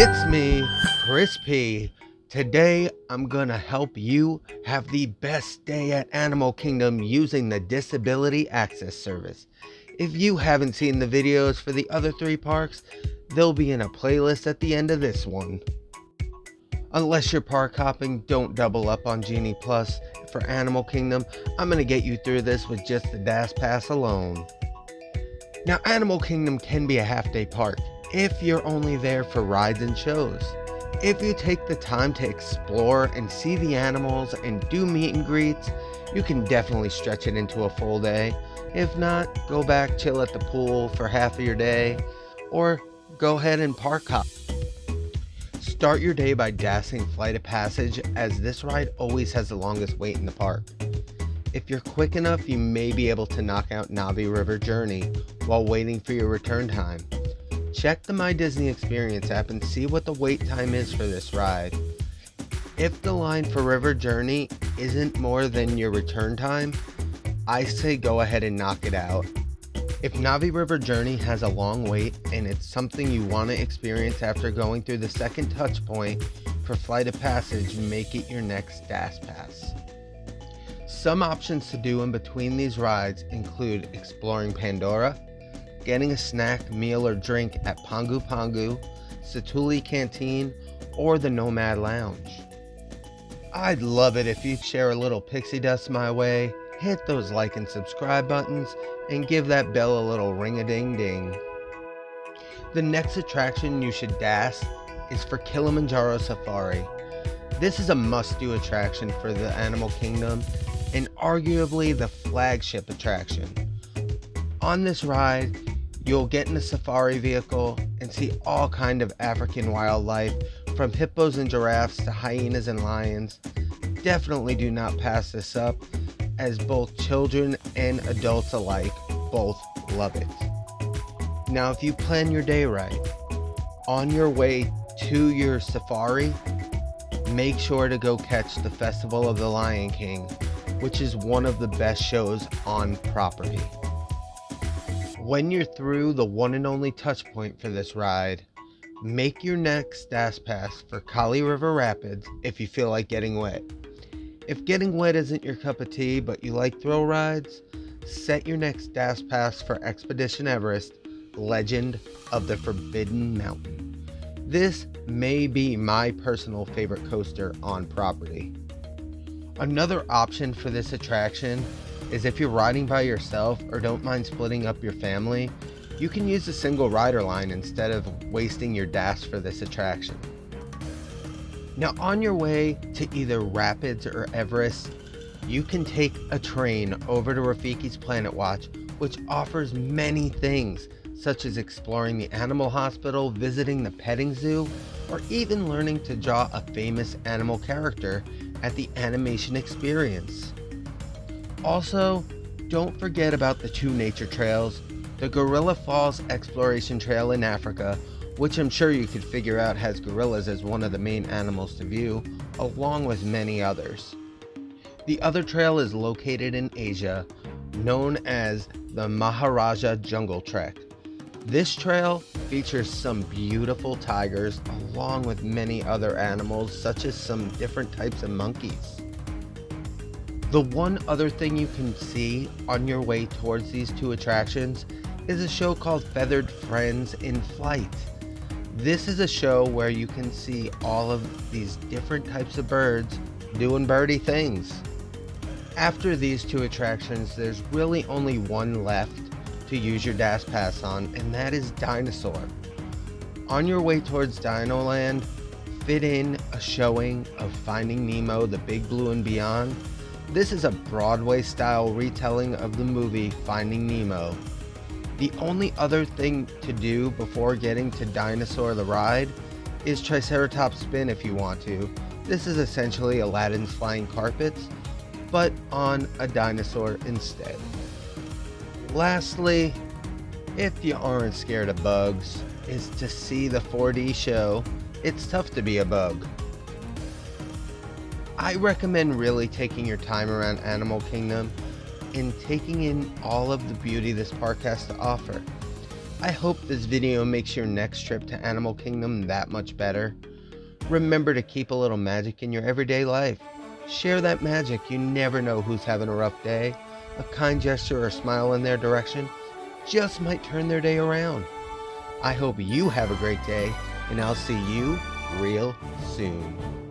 It's me, Crispy. Today, I'm gonna help you have the best day at Animal Kingdom using the Disability Access Service. If you haven't seen the videos for the other three parks, they'll be in a playlist at the end of this one. Unless you're park hopping, don't double up on Genie Plus. For Animal Kingdom, I'm gonna get you through this with just the DAS Pass alone. Now, Animal Kingdom can be a half-day park if you're only there for rides and shows. If you take the time to explore and see the animals and do meet and greets, you can definitely stretch it into a full day. If not, go back, chill at the pool for half of your day, or go ahead and park hop. Start your day by DASing Flight of Passage, as this ride always has the longest wait in the park. If you're quick enough, you may be able to knock out Navi River Journey while waiting for your return time. Check the My Disney Experience app and see what the wait time is for this ride. If the line for River Journey isn't more than your return time, I say go ahead and knock it out. If Navi River Journey has a long wait and it's something you want to experience after going through the second touch point for Flight of Passage, make it your next DAS Pass. Some options to do in between these rides include exploring Pandora, getting a snack, meal, or drink at Pangu Pangu, Satuli Canteen, or the Nomad Lounge. I'd love it if you'd share a little pixie dust my way, hit those like and subscribe buttons, and give that bell a little ring-a-ding-ding. The next attraction you should DAS is for Kilimanjaro Safari. This is a must-do attraction for the Animal Kingdom and arguably the flagship attraction. On this ride, you'll get in a safari vehicle and see all kinds of African wildlife, from hippos and giraffes to hyenas and lions. Definitely do not pass this up, as both children and adults alike both love it. Now, if you plan your day right, on your way to your safari, make sure to go catch the Festival of the Lion King, which is one of the best shows on property. When you're through the one and only touch point for this ride, make your next DAS Pass for Kali River Rapids if you feel like getting wet. If getting wet isn't your cup of tea but you like thrill rides, set your next DAS Pass for Expedition Everest, Legend of the Forbidden Mountain. This may be my personal favorite coaster on property. Another option for this attraction is if you're riding by yourself or don't mind splitting up your family, you can use a single rider line instead of wasting your DAS for this attraction. Now, on your way to either Rapids or Everest, you can take a train over to Rafiki's Planet Watch, which offers many things, such as exploring the animal hospital, visiting the petting zoo, or even learning to draw a famous animal character at the Animation Experience. Also, don't forget about the two nature trails, the Gorilla Falls Exploration Trail in Africa, which I'm sure you could figure out has gorillas as one of the main animals to view, along with many others. The other trail is located in Asia, known as the Maharaja Jungle Trek. This trail features some beautiful tigers, along with many other animals, such as some different types of monkeys. The one other thing you can see on your way towards these two attractions is a show called Feathered Friends in Flight. This is a show where you can see all of these different types of birds doing birdie things. After these two attractions, there's really only one left to use your DAS Pass on, and that is Dinosaur. On your way towards Dino Land, fit in a showing of Finding Nemo, The Big Blue and Beyond. This is a Broadway-style retelling of the movie Finding Nemo. The only other thing to do before getting to Dinosaur the ride is Triceratops Spin if you want to. This is essentially Aladdin's Flying Carpets, but on a dinosaur instead. Lastly, if you aren't scared of bugs, is to see the 4D show It's Tough to Be a Bug. I recommend really taking your time around Animal Kingdom and taking in all of the beauty this park has to offer. I hope this video makes your next trip to Animal Kingdom that much better. Remember to keep a little magic in your everyday life. Share that magic. You never know who's having a rough day. A kind gesture or smile in their direction just might turn their day around. I hope you have a great day, and I'll see you real soon.